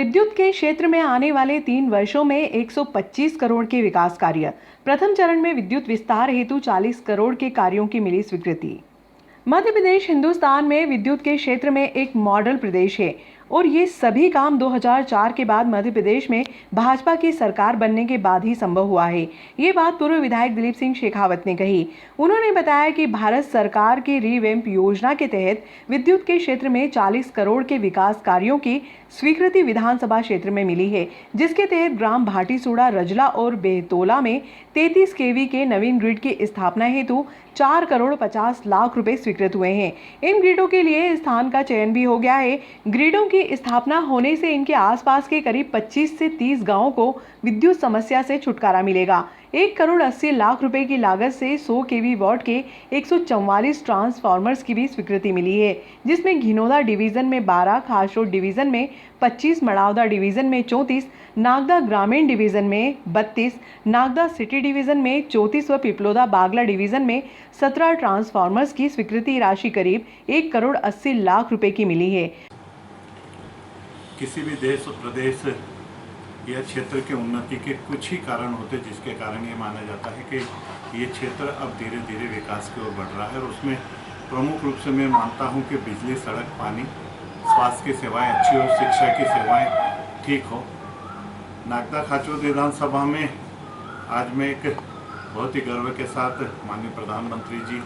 विद्युत के क्षेत्र में आने वाले 3 वर्षों में 125 करोड़ के विकास कार्य। प्रथम चरण में विद्युत विस्तार हेतु 40 करोड़ के कार्यों की मिली स्वीकृति। मध्य प्रदेश हिंदुस्तान में विद्युत के क्षेत्र में एक मॉडल प्रदेश है और ये सभी काम 2004 के बाद मध्य प्रदेश में भाजपा की सरकार बनने के बाद ही संभव हुआ है। ये बात पूर्व विधायक दिलीप सिंह शेखावत ने कही। उन्होंने बताया कि भारत सरकार की रीवैम्प योजना के तहत विद्युत के क्षेत्र में 40 करोड़ के विकास कार्यों की स्वीकृति विधानसभा क्षेत्र में मिली है, जिसके तहत ग्राम भाटीसुड़ा, रजला और बेहतोला में 33 केवी के नवीन ग्रिड की स्थापना हेतु 4 करोड़ 50 लाख रुपए स्वीकृत हुए हैं। इन ग्रिडों के लिए स्थान का चयन भी हो गया है। ग्रिडों की स्थापना होने से इनके आसपास के करीब 25 से 30 गांवों को विद्युत समस्या से छुटकारा मिलेगा। 1 करोड़ 80 लाख रुपए की लागत से 100 केवी वॉट के 144 ट्रांसफार्मर्स की भी स्वीकृति मिली है, जिसमें घिनौदा डिवीजन में 12, खासरोड डिवीजन में 25, मड़ावदा डिवीजन में 34, नागदा ग्रामीण डिवीजन में 32, नागदा सिटी डिवीजन में 34 व पिपलोदा बागला डिवीजन में 17 ट्रांसफार्मर्स की स्वीकृति राशि करीब 1 करोड़ 80 लाख रुपए की मिली है। किसी भी देश और प्रदेश या क्षेत्र के उन्नति के कुछ ही कारण होते हैं, जिसके कारण ये माना जाता है कि ये क्षेत्र अब धीरे धीरे विकास की ओर बढ़ रहा है। और उसमें प्रमुख रूप से मैं मानता हूँ कि बिजली, सड़क, पानी, स्वास्थ्य की सेवाएं अच्छी हो, शिक्षा की सेवाएं ठीक हो। नागदा खाचोद विधानसभा में आज मैं एक बहुत ही गर्व के साथ माननीय प्रधानमंत्री जी,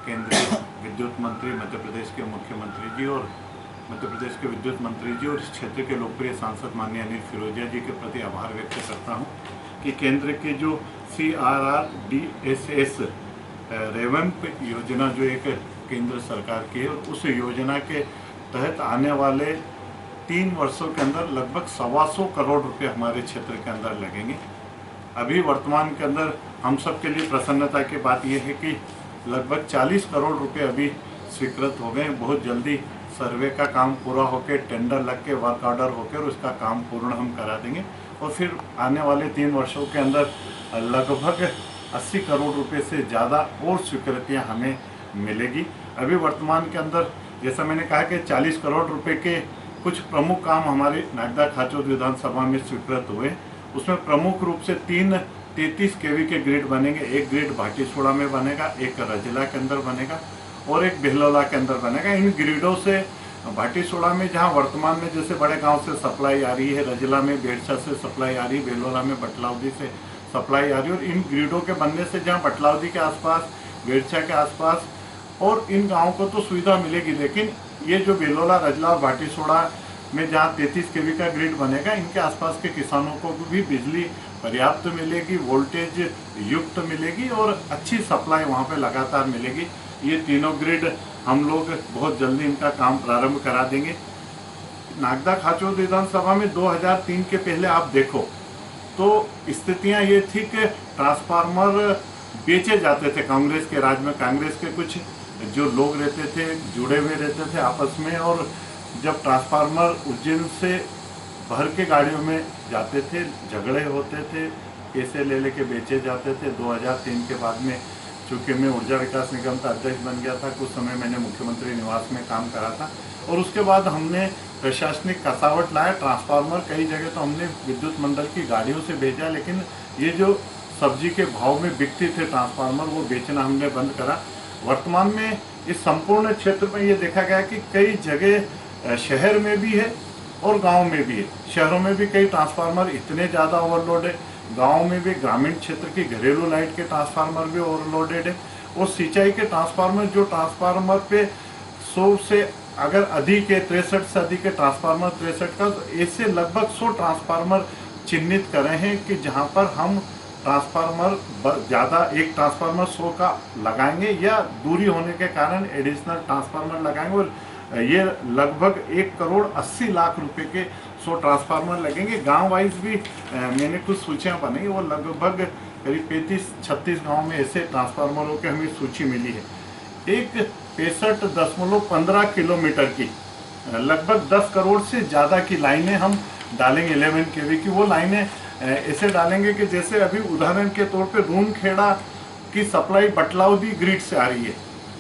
केंद्रीय विद्युत मंत्री, मध्य प्रदेश के मुख्यमंत्री जी और मध्य प्रदेश के विद्युत मंत्री जी और इस क्षेत्र के लोकप्रिय सांसद माननीय अनिल फिरोजिया जी के प्रति आभार व्यक्त करता हूं कि केंद्र के जो CRRDSS रेवैम्प योजना जो एक केंद्र सरकार की है, उस योजना के तहत आने वाले 3 वर्षों के अंदर लगभग 125 करोड़ रुपए हमारे क्षेत्र के अंदर लगेंगे। अभी वर्तमान के अंदर हम सब के लिए प्रसन्नता की बात यह है कि लगभग 40 करोड़ रुपए अभी स्वीकृत हो गए। बहुत जल्दी सर्वे का काम पूरा होकर, टेंडर लग के, वर्क ऑर्डर होकर उसका काम पूर्ण हम करा देंगे और फिर आने वाले 3 वर्षों के अंदर लगभग 80 करोड़ रुपए से ज़्यादा और स्वीकृतियाँ हमें मिलेगी। अभी वर्तमान के अंदर जैसा मैंने कहा कि 40 करोड़ रुपए के कुछ प्रमुख काम हमारे नागदा खाचोद विधानसभा में स्वीकृत हुए। उसमें प्रमुख रूप से 3 33 केवी के ग्रिड बनेंगे। एक ग्रिड भाटीसुड़ा में बनेगा, एक रजला के अंदर बनेगा और एक बेहलोला के अंदर बनेगा। इन ग्रिडों से भाटीसुड़ा में जहां वर्तमान में जैसे बड़े गांव से सप्लाई आ रही है, रजला में बेड़सा से सप्लाई आ रही है, बेहलोला में बटलावदी से सप्लाई आ रही है और इन ग्रिडों के बनने से जहां बटलावदी के आसपास, बेड़सा के आसपास और इन गाँवों को तो सुविधा मिलेगी, लेकिन ये जो बेहलोला, रजला और भाटीसुड़ा में जहाँ 33 केवी का ग्रिड बनेगा, इनके आसपास के किसानों को भी बिजली पर्याप्त मिलेगी, वोल्टेज युक्त मिलेगी और अच्छी सप्लाई वहाँ पे लगातार मिलेगी। ये तीनों ग्रिड हम लोग बहुत जल्दी इनका काम प्रारंभ करा देंगे। नागदा खाचोद विधानसभा में 2003 के पहले आप देखो तो स्थितियाँ ये थी कि ट्रांसफार्मर बेचे जाते थे। कांग्रेस के राज में कांग्रेस के कुछ जो लोग रहते थे, जुड़े हुए रहते थे आपस में, और जब ट्रांसफार्मर उज्जैन से भर के गाड़ियों में जाते थे, झगड़े होते थे, पैसे ले लेके बेचे जाते थे। 2003 के बाद में चूँकि मैं ऊर्जा विकास निगम का अध्यक्ष बन गया था, कुछ समय मैंने मुख्यमंत्री निवास में काम करा था और उसके बाद हमने प्रशासनिक कसावट लाया। ट्रांसफार्मर कई जगह तो हमने विद्युत मंडल की गाड़ियों से भेजा, लेकिन ये जो सब्जी के भाव में बिकते थे ट्रांसफार्मर, वो बेचना हमने बंद करा। वर्तमान में इस संपूर्ण क्षेत्र में ये देखा गया कि कई जगह शहर में भी है और गाँव में भी है। शहरों में भी कई ट्रांसफार्मर इतने ज़्यादा ओवरलोड है, गाँव में भी ग्रामीण क्षेत्र की घरेलू लाइट के ट्रांसफार्मर भी ओवरलोडेड है और सिंचाई के ट्रांसफार्मर, जो ट्रांसफार्मर पे 100 से अगर अधिक है, 63 से अधिक है ट्रांसफार्मर, 63 का, तो ऐसे लगभग 100 ट्रांसफार्मर चिन्हित करे हैं कि जहां पर हम ट्रांसफार्मर ज़्यादा, एक ट्रांसफार्मर 100 का लगाएंगे या दूरी होने के कारण एडिशनल ट्रांसफार्मर लगाएंगे और ये लगभग 1 करोड़ 80 लाख रुपए के 100 ट्रांसफार्मर लगेंगे। गांव वाइज भी मैंने कुछ सूचियां बनाई, वो लगभग करीब 35-36 गाँव में ऐसे ट्रांसफार्मरों की हमें सूची मिली है। एक 65.15 किलोमीटर की लगभग 10 करोड़ से ज़्यादा की लाइनें हम डालेंगे। 11 केवी की वो लाइनें ऐसे डालेंगे कि जैसे अभी उदाहरण के तौर पे रूनखेड़ा की सप्लाई बटलावदी ग्रिड से आ रही है,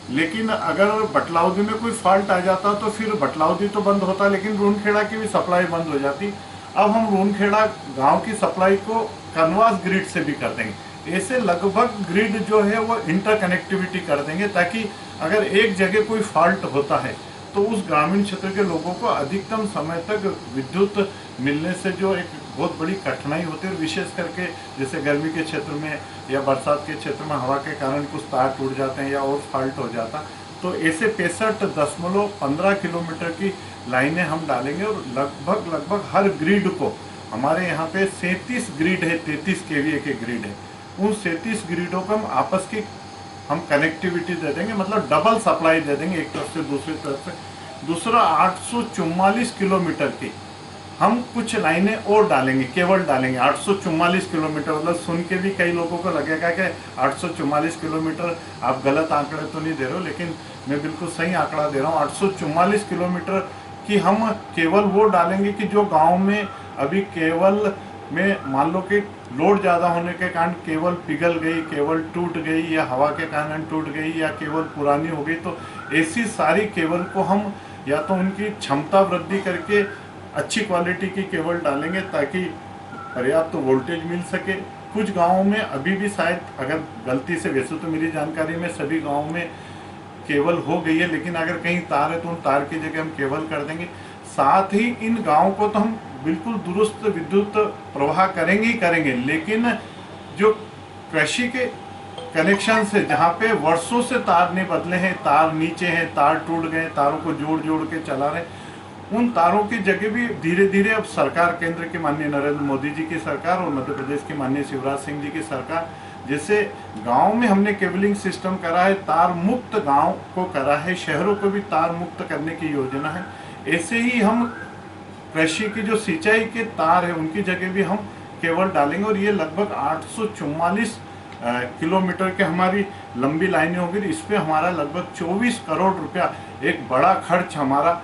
लेकिन अगर बटलाउदी में कोई फॉल्ट आ जाता तो फिर बटलाउदी तो बंद होता, लेकिन रूनखेड़ा की भी सप्लाई बंद हो जाती। अब हम रूनखेड़ा गांव की सप्लाई को कनवास ग्रिड से भी कर देंगे। ऐसे लगभग ग्रिड जो है वो इंटरकनेक्टिविटी कर देंगे, ताकि अगर एक जगह कोई फॉल्ट होता है तो उस ग्रामीण क्षेत्र के लोगों को अधिकतम समय तक विद्युत मिलने से जो एक बहुत बड़ी कठिनाई होती है, और विशेष करके जैसे गर्मी के क्षेत्र में या बरसात के क्षेत्र में हवा के कारण कुछ तार टूट जाते हैं या और फॉल्ट हो जाता, तो ऐसे 65.15 किलोमीटर की लाइनें हम डालेंगे। और लगभग हर ग्रिड को, हमारे यहाँ पे 37 ग्रिड है, 33 केवीए के ग्रिड है, उन 37 ग्रिडों को हम आपस की हम कनेक्टिविटी दे देंगे, मतलब डबल सप्लाई दे देंगे एक तरफ से दूसरी तरफ से। दूसरा 844 किलोमीटर की हम कुछ लाइनें और डालेंगे, केबल डालेंगे 844 किलोमीटर। मतलब सुन के भी कई लोगों को लगेगा कि 844 किलोमीटर आप गलत आंकड़े तो नहीं दे रहे हो, लेकिन मैं बिल्कुल सही आंकड़ा दे रहा हूँ। 844 किलोमीटर की हम केबल वो डालेंगे कि जो गांव में अभी केबल में मान लो कि लोड ज़्यादा होने के कारण केबल पिघल गई, केबल टूट गई, या हवा के कारण टूट गई, या केबल पुरानी हो गई, तो ऐसी सारी केबल को हम या तो उनकी क्षमता वृद्धि करके अच्छी क्वालिटी की केबल डालेंगे ताकि पर्याप्त वोल्टेज मिल सके। कुछ गांवों में अभी भी शायद, अगर गलती से, वैसे तो मेरी जानकारी में सभी गांवों में केबल हो गई है, लेकिन अगर कहीं तार है तो उन तार की जगह हम केबल कर देंगे। साथ ही इन गांवों को तो हम बिल्कुल दुरुस्त विद्युत प्रवाह करेंगे ही करेंगे, लेकिन जो कृषि के कनेक्शन से, जहाँ पे वर्षों से तार नहीं बदले हैं, तार नीचे हैं, तार टूट गए, तारों को जोड़ जोड़ के चला रहे, उन तारों की जगह भी धीरे धीरे अब सरकार, केंद्र की माननीय नरेंद्र मोदी जी की सरकार और मध्य प्रदेश की माननीय शिवराज सिंह जी की सरकार, जैसे गांव में हमने केबलिंग सिस्टम करा है, तार मुक्त गांव को करा है, शहरों को भी तार मुक्त करने की योजना है, ऐसे ही हम कृषि की जो सिंचाई के तार है उनकी जगह भी हम केबल डालेंगे। और ये लगभग 844 किलोमीटर के हमारी लंबी लाइनें होगी। इस पे हमारा लगभग 24 करोड़ रुपया, एक बड़ा खर्च हमारा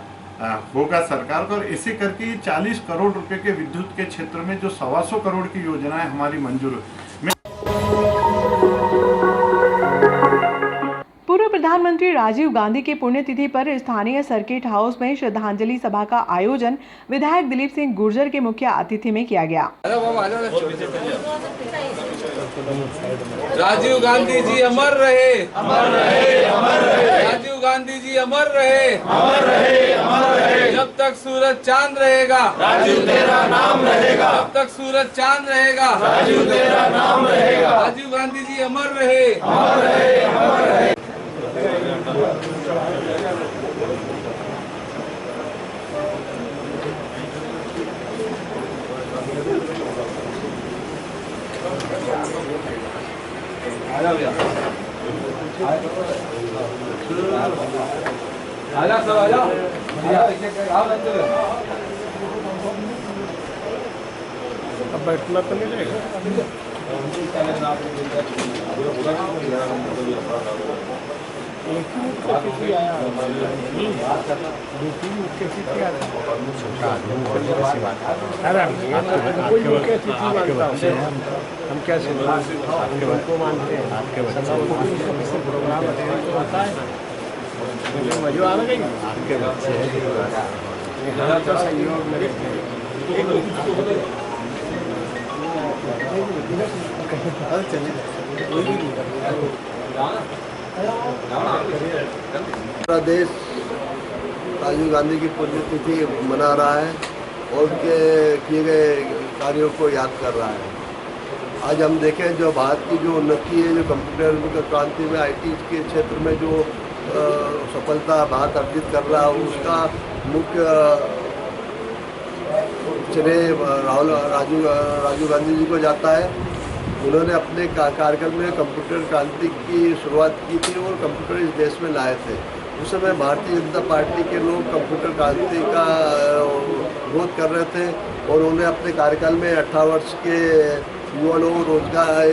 होगा सरकार का। और ऐसे करके ये 40 करोड़ रुपए के विद्युत के क्षेत्र में जो 125 करोड़ की योजनाएं हमारी मंजूर हुई। पूर्व प्रधानमंत्री राजीव गांधी की पुण्यतिथि पर स्थानीय सर्किट हाउस में श्रद्धांजलि सभा का आयोजन विधायक दिलीप सिंह गुर्जर के मुख्य आतिथ्य में किया गया। राजीव गांधी जी अमर रहे, अमर रहे, अमर रहे। राजीव गांधी जी अमर रहे, अमर रहे, अमर रहे। जब तक सूरज चांद रहेगा, राजीव तेरा नाम रहेगा। जब तक सूरज चांद रहेगा, राजीव तेरा नाम रहेगा। राजीव गांधी जी अमर रहे, अमर रहे, अमर रहे। आजा सब आजा, अब बैठना तो नहीं रहेगा। हम क्या आपको मानते हैं, आपके बच्चे प्रोग्राम होता है ना, मजा आ रहा है। आपके बच्चे तो सहयोग मेरे पूरा देश राजीव गांधी की पुण्यतिथि मना रहा है और उनके किए गए कार्यों को याद कर रहा है। आज हम देखें जो भारत की जो उन्नति है, जो कंप्यूटर क्रांति में आईटी के क्षेत्र में जो सफलता भारत अर्जित कर रहा है, उसका मुख्य श्रेय राजीव गांधी जी को जाता है। उन्होंने अपने कार्यकाल में कंप्यूटर क्रांति की शुरुआत की थी और कंप्यूटर इस देश में लाए थे। उस समय भारतीय जनता पार्टी के लोग कंप्यूटर क्रांति का विरोध कर रहे थे और उन्हें अपने कार्यकाल में 18 वर्ष के युवा लोगों को रोजगार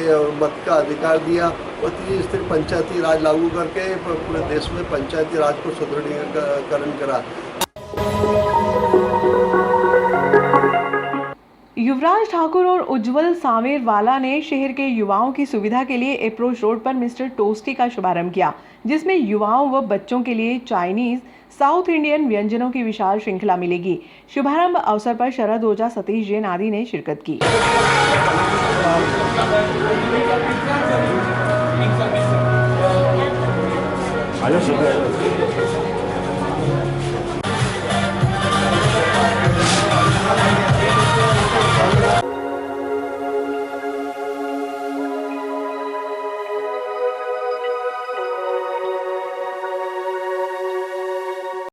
मत का अधिकार दिया और तीसरी स्थिर पंचायती राज लागू करके पूरे देश में पंचायती राज को सुदृढ़ीकरण करा। युवराज ठाकुर और उज्जवल सांवेरवाला ने शहर के युवाओं की सुविधा के लिए अप्रोच रोड पर मिस्टर टोस्टी का शुभारंभ किया, जिसमें युवाओं व बच्चों के लिए चाइनीज, साउथ इंडियन व्यंजनों की विशाल श्रृंखला मिलेगी। शुभारंभ अवसर पर शरद ओझा, सतीश जैन आदि ने शिरकत की। आयो